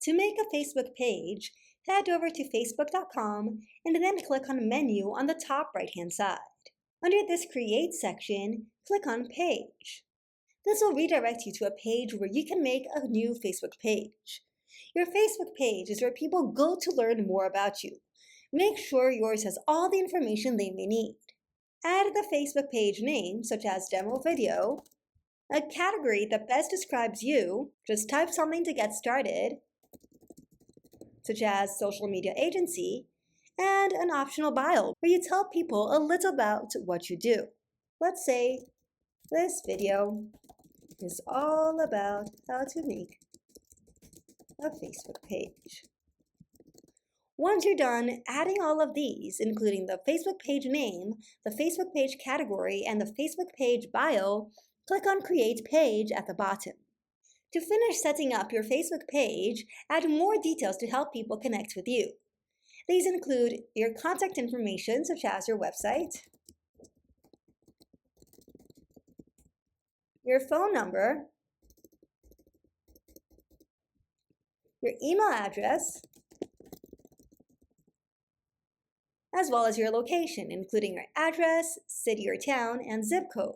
To make a Facebook page, head over to facebook.com and then click on Menu on the top right-hand side. Under this Create section, click on Page. This will redirect you to a page where you can make a new Facebook page. Your Facebook page is where people go to learn more about you. Make sure yours has all the information they may need. Add the Facebook page name, such as Demo Video, a category that best describes you, just type something to get started, such as Social Media Agency, and an optional bio where you tell people a little about what you do. Let's say this video is all about how to make a Facebook page. Once you're done adding all of these, including the Facebook page name, the Facebook page category, and the Facebook page bio, click on Create Page at the bottom. To finish setting up your Facebook page, add more details to help people connect with you. These include your contact information, such as your website, your phone number, your email address, as well as your location, including your address, city or town, and zip code.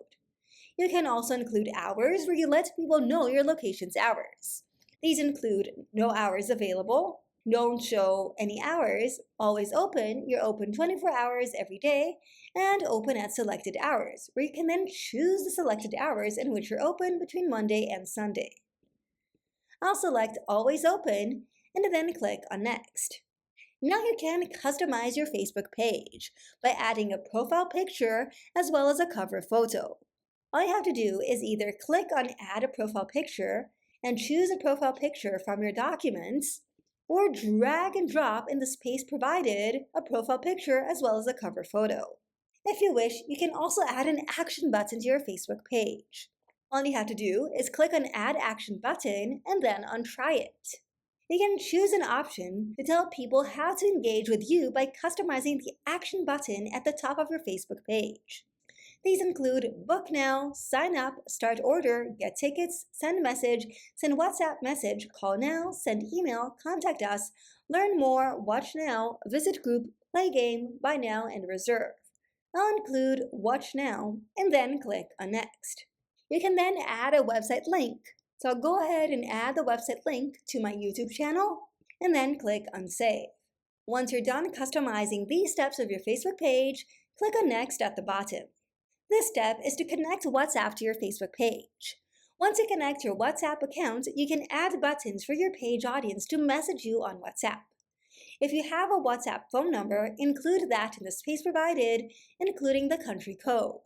You can also include hours where you let people know your location's hours. These include no hours available, don't show any hours, always open, you're open 24 hours every day, and open at selected hours, where you can then choose the selected hours in which you're open between Monday and Sunday. I'll select Always Open and then click on Next. Now you can customize your Facebook page by adding a profile picture as well as a cover photo. All you have to do is either click on Add a Profile Picture and choose a profile picture from your documents, or drag and drop in the space provided a profile picture as well as a cover photo. If you wish, you can also add an action button to your Facebook page. All you have to do is click on Add Action button and then untry it. You can choose an option to tell people how to engage with you by customizing the action button at the top of your Facebook page. These include Book Now, Sign Up, Start Order, Get Tickets, Send Message, Send WhatsApp Message, Call Now, Send Email, Contact Us, Learn More, Watch Now, Visit Group, Play Game, Buy Now, and Reserve. I'll include Watch Now and then click on Next. You can then add a website link. So I'll go ahead and add the website link to my YouTube channel and then click on Save. Once you're done customizing these steps of your Facebook page, click on Next at the bottom. This step is to connect WhatsApp to your Facebook page. Once you connect your WhatsApp account, you can add buttons for your page audience to message you on WhatsApp. If you have a WhatsApp phone number, include that in the space provided, including the country code.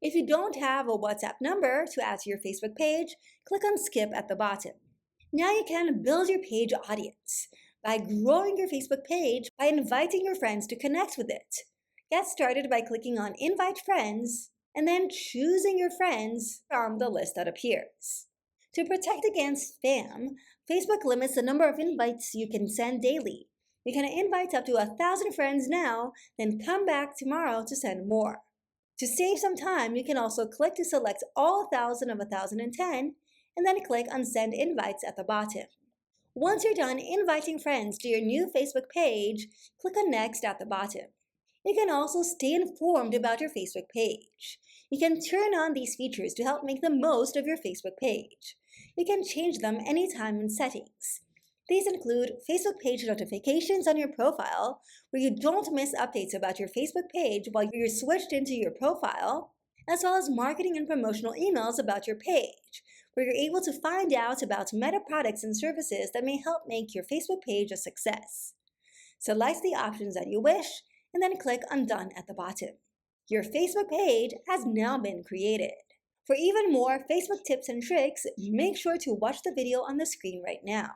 If you don't have a WhatsApp number to add to your Facebook page, click on Skip at the bottom. Now you can build your page audience by growing your Facebook page by inviting your friends to connect with it. Get started by clicking on Invite Friends and then choosing your friends from the list that appears. To protect against spam, Facebook limits the number of invites you can send daily. You can invite up to 1,000 friends now, then come back tomorrow to send more. To save some time, you can also click to select all 1,000 of 1,010 and then click on Send Invites at the bottom. Once you're done inviting friends to your new Facebook page, click on Next at the bottom. You can also stay informed about your Facebook page. You can turn on these features to help make the most of your Facebook page. You can change them anytime in Settings. These include Facebook page notifications on your profile, where you don't miss updates about your Facebook page while you're switched into your profile, as well as marketing and promotional emails about your page, where you're able to find out about meta products and services that may help make your Facebook page a success. Select the options that you wish, and then click on Done at the bottom. Your Facebook page has now been created. For even more Facebook tips and tricks, make sure to watch the video on the screen right now.